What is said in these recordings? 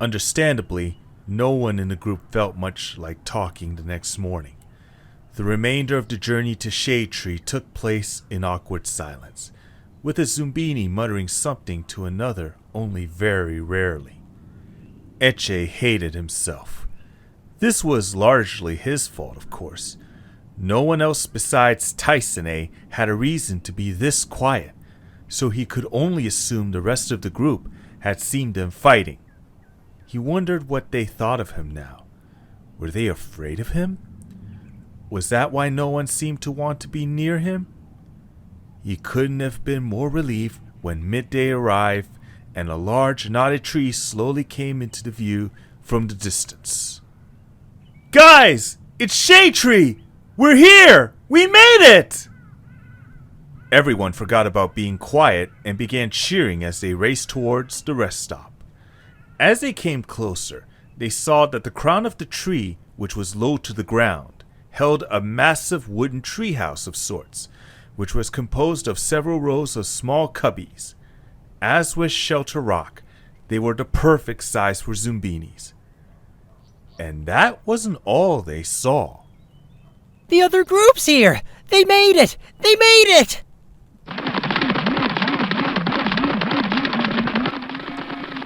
Understandably, no one in the group felt much like talking the next morning. The remainder of the journey to Shade Tree took place in awkward silence, with a Zoombini muttering something to another only very rarely. Echae hated himself. This was largely his fault, of course. No one else besides Tyscene had a reason to be this quiet, so he could only assume the rest of the group had seen them fighting. He wondered what they thought of him now. Were they afraid of him? Was that why no one seemed to want to be near him? He couldn't have been more relieved when midday arrived and a large knotted tree slowly came into the view from the distance. "Guys, it's Shade Tree! We're here! We made it!" Everyone forgot about being quiet and began cheering as they raced towards the rest stop. As they came closer, they saw that the crown of the tree, which was low to the ground, held a massive wooden treehouse of sorts, which was composed of several rows of small cubbies. As with Shelter Rock, they were the perfect size for Zoombinis. And that wasn't all they saw. The other group's here! They made it! They made it!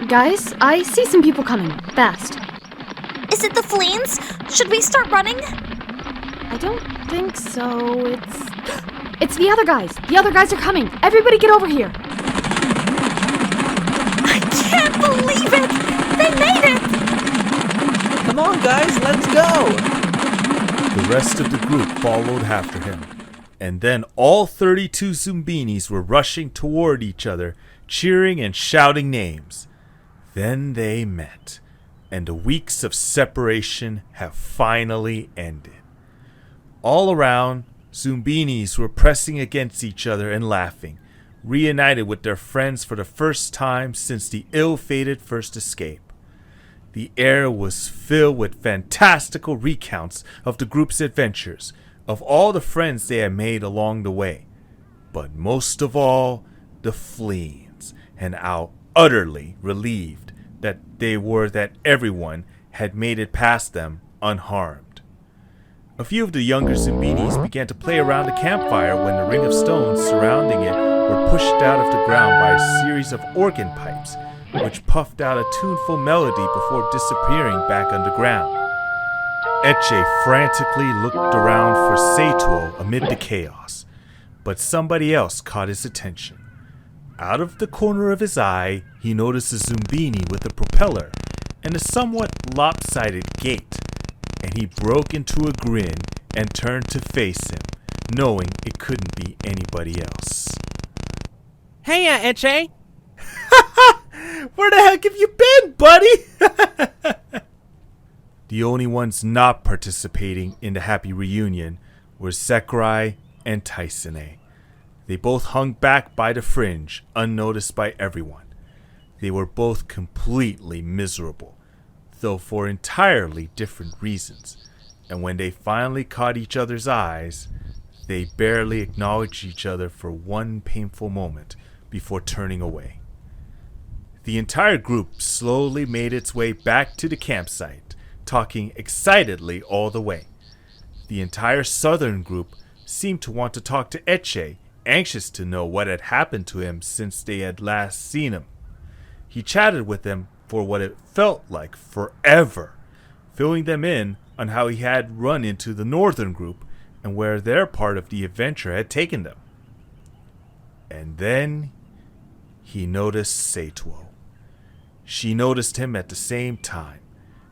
Guys, I see some people coming. Fast. Is it the fleens? Should we start running? I don't think so. It's the other guys. The other guys are coming. Everybody get over here. I can't believe it! They made it! Come on, guys, let's go! The rest of the group followed after him, and then all 32 Zoombinis were rushing toward each other, cheering and shouting names. Then they met, and the weeks of separation have finally ended. All around, Zoombinis were pressing against each other and laughing, reunited with their friends for the first time since the ill-fated first escape. The air was filled with fantastical recounts of the group's adventures, of all the friends they had made along the way, but most of all, the fleens, and how utterly relieved that everyone had made it past them unharmed. A few of the younger Zoombinis began to play around the campfire when the ring of stones surrounding it were pushed out of the ground by a series of organ pipes, which puffed out a tuneful melody before disappearing back underground. Echae frantically looked around for Saetwo amid the chaos, but somebody else caught his attention. Out of the corner of his eye, he noticed a Zoombini with a propeller and a somewhat lopsided gait, and he broke into a grin and turned to face him, knowing it couldn't be anybody else. Hey, Echae! Where the heck have you been, buddy? The only ones not participating in the happy reunion were Xekrai and Tyscene. They both hung back by the fringe, unnoticed by everyone. They were both completely miserable, though for entirely different reasons, and when they finally caught each other's eyes, they barely acknowledged each other for one painful moment before turning away. The entire group slowly made its way back to the campsite, talking excitedly all the way. The entire southern group seemed to want to talk to Echae, anxious to know what had happened to him since they had last seen him. He chatted with them for what it felt like forever, filling them in on how he had run into the northern group and where their part of the adventure had taken them. And then he noticed Saetwo. She noticed him at the same time.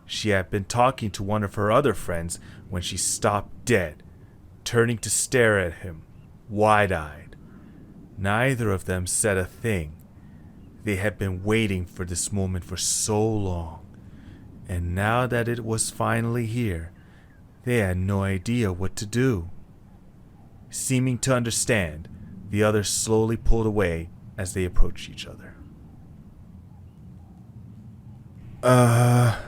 She had been talking to one of her other friends when she stopped dead, turning to stare at him, wide-eyed. Neither of them said a thing. They had been waiting for this moment for so long, and now that it was finally here, they had no idea what to do. Seeming to understand, the others slowly pulled away as they approached each other. Hi.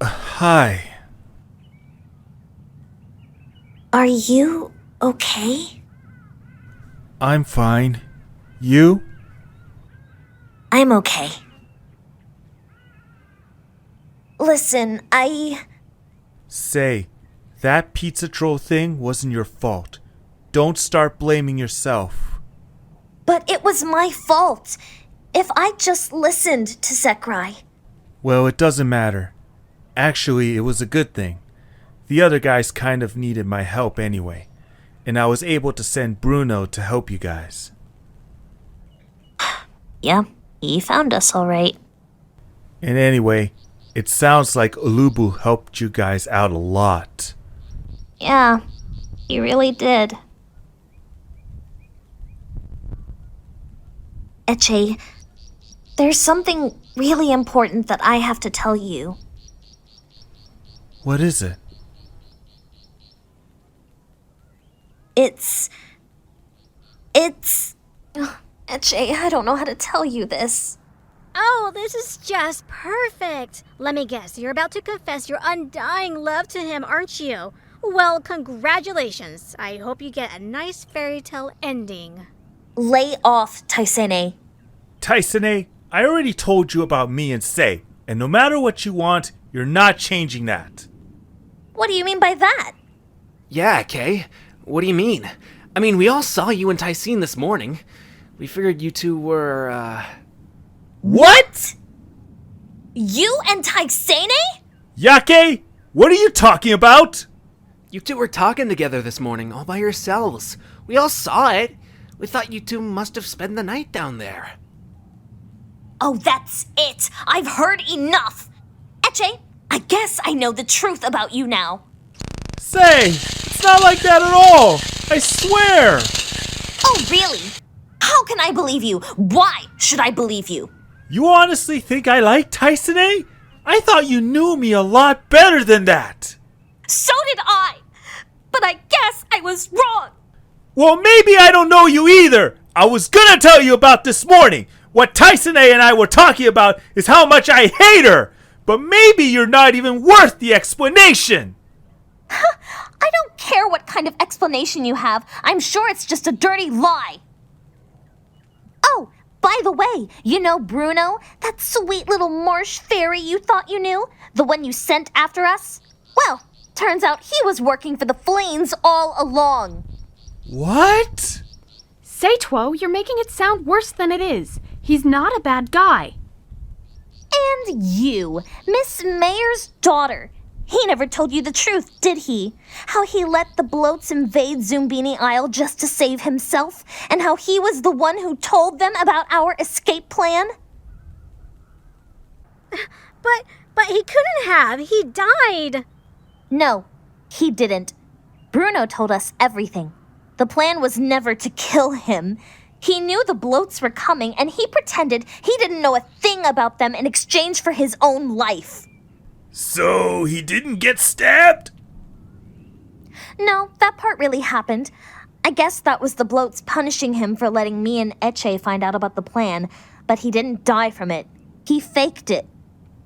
Hi. Are you okay? I'm fine. You? I'm okay. Listen, Say, that pizza troll thing wasn't your fault. Don't start blaming yourself. But it was my fault. If I just listened to Xekrai. Well, it doesn't matter. Actually, it was a good thing. The other guys kind of needed my help anyway, and I was able to send Bruno to help you guys. Yeah, he found us all right. And anyway, it sounds like Uloobu helped you guys out a lot. Yeah, he really did. Echae, there's something really important that I have to tell you. What is it? It's... Echae, I don't know how to tell you this. Oh, this is just perfect. Let me guess, you're about to confess your undying love to him, aren't you? Well, congratulations. I hope you get a nice fairy tale ending. Lay off, Tyscene. Tyscene, I already told you about me and Say, and no matter what you want, you're not changing that. What do you mean by that? Yeah, Kay. What do you mean? I mean, we all saw you and Tyscene this morning. We figured you two were, What? You and Tyscene? Iake, what are you talking about? You two were talking together this morning, all by yourselves. We all saw it. We thought you two must have spent the night down there. Oh, that's it. I've heard enough. Echae, I guess I know the truth about you now. Say, it's not like that at all. I swear. Oh, really? How can I believe you? Why should I believe you? You honestly think I like Tyscene? I thought you knew me a lot better than that. So did I. But I guess I was wrong. Well, maybe I don't know you either. I was gonna tell you about this morning. What Tyscene and I were talking about is how much I hate her. But maybe you're not even worth the explanation. I don't care what kind of explanation you have. I'm sure it's just a dirty lie. Oh, by the way, you know Bruno? That sweet little marsh fairy you thought you knew? The one you sent after us? Well, turns out he was working for the Fleens all along. What? Saetwo, you're making it sound worse than it is. He's not a bad guy. And you, Miss Mayor's daughter. He never told you the truth, did he? How he let the bloats invade Zoombini Isle just to save himself, and how he was the one who told them about our escape plan? But he couldn't have. He died. No, he didn't. Bruno told us everything. The plan was never to kill him. He knew the bloats were coming, and he pretended he didn't know a thing about them in exchange for his own life. So he didn't get stabbed? No, that part really happened. I guess that was the bloats punishing him for letting me and Echae find out about the plan, but he didn't die from it. He faked it.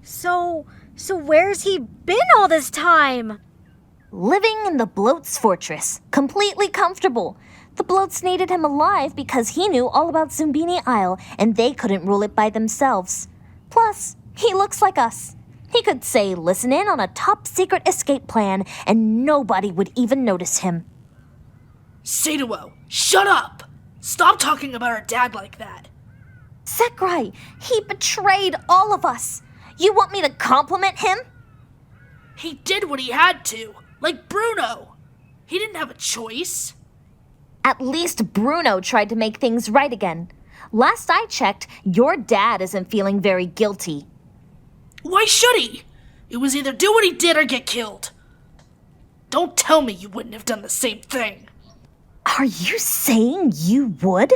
So where's he been all this time? Living in the bloats' fortress, completely comfortable. The bloats needed him alive because he knew all about Zoombini Isle, and they couldn't rule it by themselves. Plus, he looks like us. He could say, listen in on a top-secret escape plan, and nobody would even notice him. Saetwo, shut up! Stop talking about our dad like that. Xekrai, he betrayed all of us. You want me to compliment him? He did what he had to, like Bruno. He didn't have a choice. At least Bruno tried to make things right again. Last I checked, your dad isn't feeling very guilty. Why should he? It was either do what he did or get killed. Don't tell me you wouldn't have done the same thing. Are you saying you would?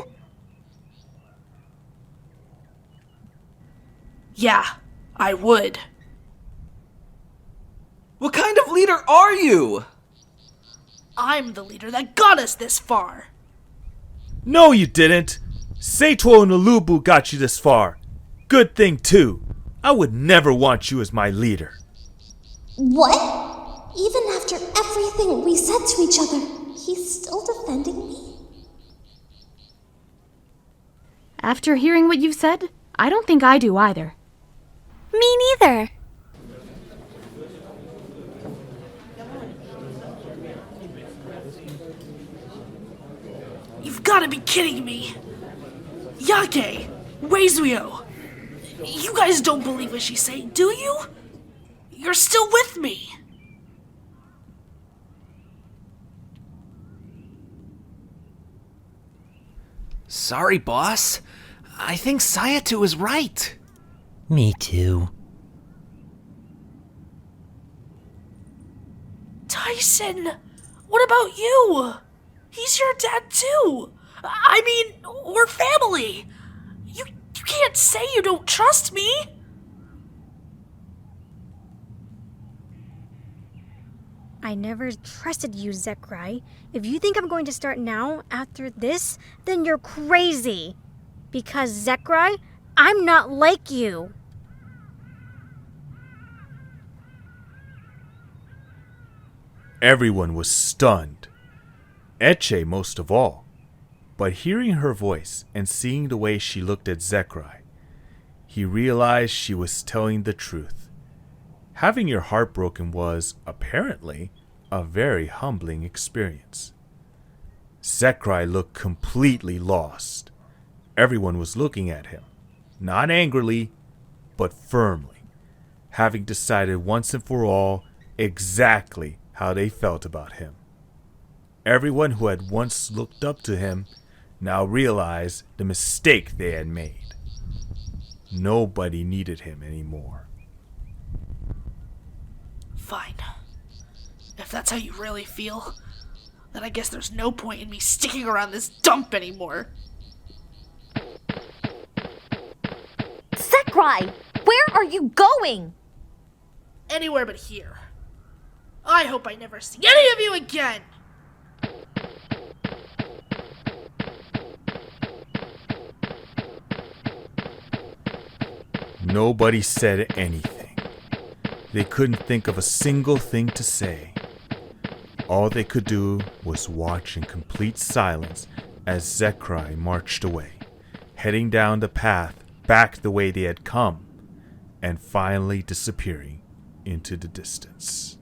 Yeah, I would. What kind of leader are you? I'm the leader that got us this far. No, you didn't. Saetwo and Uloobu got you this far. Good thing, too. I would never want you as my leader. What? Even after everything we said to each other, he's still defending me? After hearing what you've said, I don't think I do either. Me neither. You've got to be kidding me. Iake, Weiswyo, you guys don't believe what she's saying, do you? You're still with me. Sorry, boss. I think Saetwo is right. Me too. Tyscene, what about you? He's your dad too. I mean, we're family. You can't say you don't trust me. I never trusted you, Xekrai. If you think I'm going to start now, after this, then you're crazy. Because, Xekrai, I'm not like you. Everyone was stunned. Echae most of all. But hearing her voice and seeing the way she looked at Xekrai, he realized she was telling the truth. Having your heart broken was, apparently, a very humbling experience. Xekrai looked completely lost. Everyone was looking at him, not angrily, but firmly, having decided once and for all exactly how they felt about him. Everyone who had once looked up to him now realized the mistake they had made. Nobody needed him anymore. Fine. If that's how you really feel, then I guess there's no point in me sticking around this dump anymore. Xekrai, where are you going? Anywhere but here. I hope I never see any of you again! Nobody said anything. They couldn't think of a single thing to say. All they could do was watch in complete silence as Xekrai marched away, heading down the path back the way they had come, and finally disappearing into the distance.